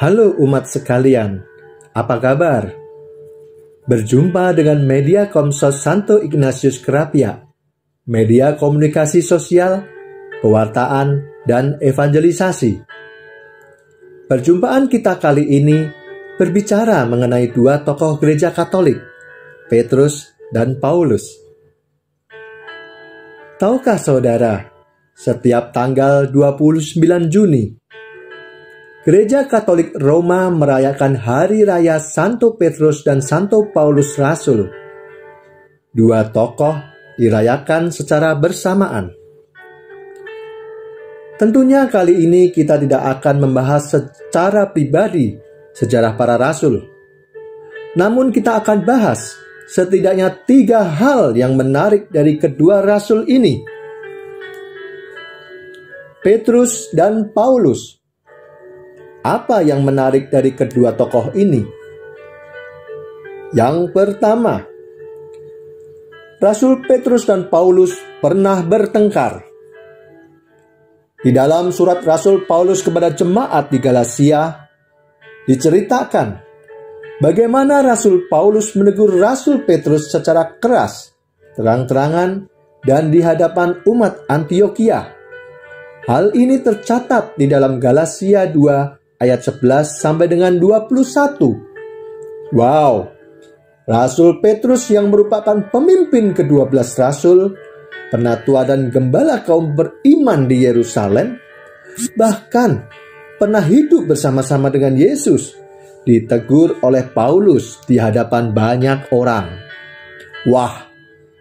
Halo umat sekalian, apa kabar? Berjumpa dengan Media Komsos Santo Ignatius Kerapia, media komunikasi sosial, pewartaan, dan evangelisasi. Perjumpaan kita kali ini berbicara mengenai dua tokoh gereja Katolik, Petrus dan Paulus. Tahukah saudara, setiap tanggal 29 Juni, Gereja Katolik Roma merayakan Hari Raya Santo Petrus dan Santo Paulus Rasul. Dua tokoh dirayakan secara bersamaan. Tentunya kali ini kita tidak akan membahas secara pribadi sejarah para rasul. Namun kita akan bahas setidaknya 3 hal yang menarik dari kedua rasul ini. Petrus dan Paulus. Apa yang menarik dari kedua tokoh ini? Yang pertama, Rasul Petrus dan Paulus pernah bertengkar. Di dalam surat Rasul Paulus kepada jemaat di Galatia, diceritakan bagaimana Rasul Paulus menegur Rasul Petrus secara keras, terang-terangan, dan di hadapan umat Antiokhia. Hal ini tercatat di dalam Galatia 2 ayat 11 sampai dengan 21. Wow, Rasul Petrus yang merupakan pemimpin ke-12 rasul, penatua dan gembala kaum beriman di Yerusalem, bahkan pernah hidup bersama-sama dengan Yesus, ditegur oleh Paulus di hadapan banyak orang. Wah,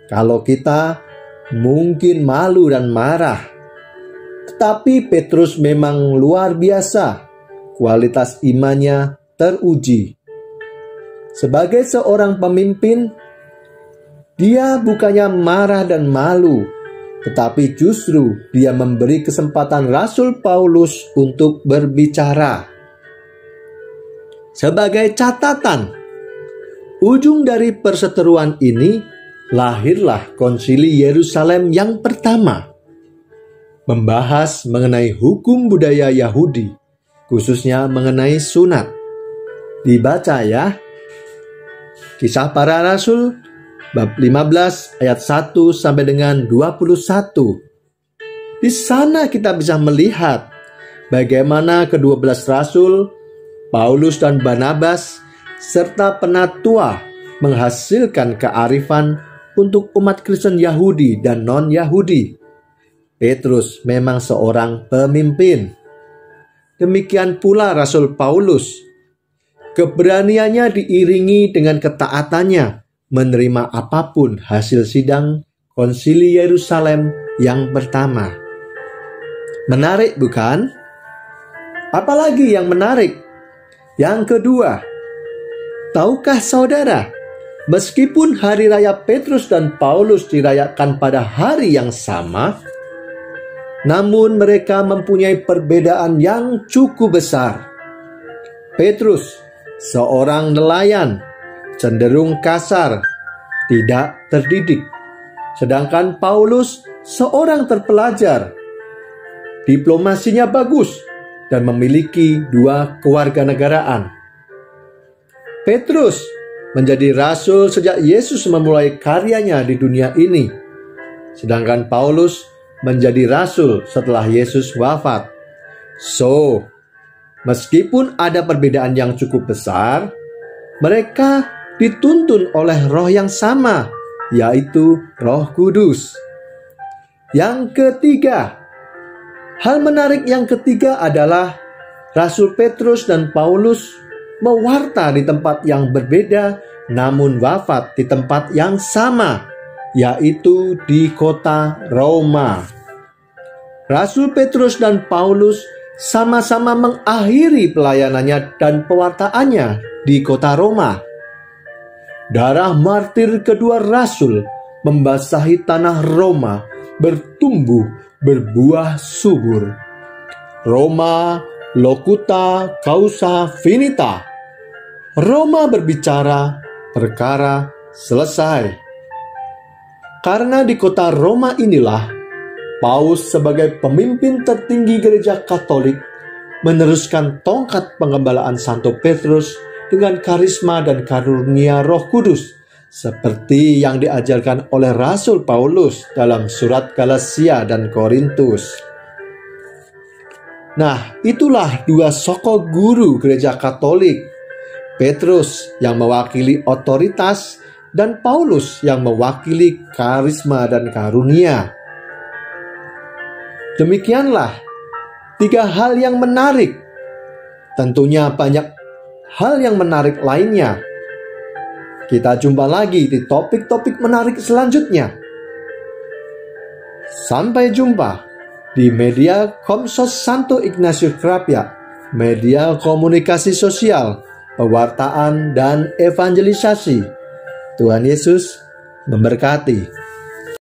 kalau kita mungkin malu dan marah. Tetapi Petrus memang luar biasa. Kualitas imannya teruji. Sebagai seorang pemimpin, dia bukannya marah dan malu, tetapi justru dia memberi kesempatan Rasul Paulus untuk berbicara. Sebagai catatan, ujung dari perseteruan ini lahirlah Konsili Yerusalem yang pertama, membahas mengenai hukum budaya Yahudi, khususnya mengenai sunat. Dibaca ya. Kisah Para Rasul bab 15 ayat 1 sampai dengan 21. Di sana kita bisa melihat bagaimana ke-12 rasul Paulus dan Barnabas serta penatua menghasilkan kearifan untuk umat Kristen Yahudi dan non-Yahudi. Petrus memang seorang pemimpin. Demikian pula Rasul Paulus. Keberaniannya diiringi dengan ketaatannya menerima apapun hasil sidang Konsili Yerusalem yang pertama. Menarik bukan? Apalagi yang menarik? Yang kedua, tahukah saudara, meskipun hari raya Petrus dan Paulus dirayakan pada hari yang sama, namun mereka mempunyai perbedaan yang cukup besar. Petrus, seorang nelayan, cenderung kasar, tidak terdidik. Sedangkan Paulus, seorang terpelajar, diplomasinya bagus, dan memiliki 2 kewarganegaraan. Petrus menjadi rasul sejak Yesus memulai karyanya di dunia ini. Sedangkan Paulus menjadi rasul setelah Yesus wafat. So, meskipun ada perbedaan yang cukup besar, mereka dituntun oleh roh yang sama, yaitu Roh Kudus. Yang ketiga, hal menarik yang ketiga adalah Rasul Petrus dan Paulus mewarta di tempat yang berbeda, namun wafat di tempat yang sama, yaitu di kota Roma. Rasul Petrus dan Paulus sama-sama mengakhiri pelayanannya dan pewartaannya di kota Roma. Darah martir kedua rasul membasahi tanah Roma, bertumbuh berbuah subur. Roma locuta causa finita. Roma berbicara, perkara selesai. Karena di kota Roma inilah Paus sebagai pemimpin tertinggi gereja Katolik meneruskan tongkat pengembalaan Santo Petrus dengan karisma dan karunia Roh Kudus, seperti yang diajarkan oleh Rasul Paulus dalam surat Galatia dan Korintus. Nah, itulah dua soko guru gereja Katolik, Petrus yang mewakili otoritas dan Paulus yang mewakili karisma dan karunia. Demikianlah tiga hal yang menarik. Tentunya banyak hal yang menarik lainnya. Kita jumpa lagi di topik-topik menarik selanjutnya. Sampai jumpa di media Komsos Santo Ignatius Krapyak, media komunikasi sosial, pewartaan, dan evangelisasi. Tuhan Yesus memberkati.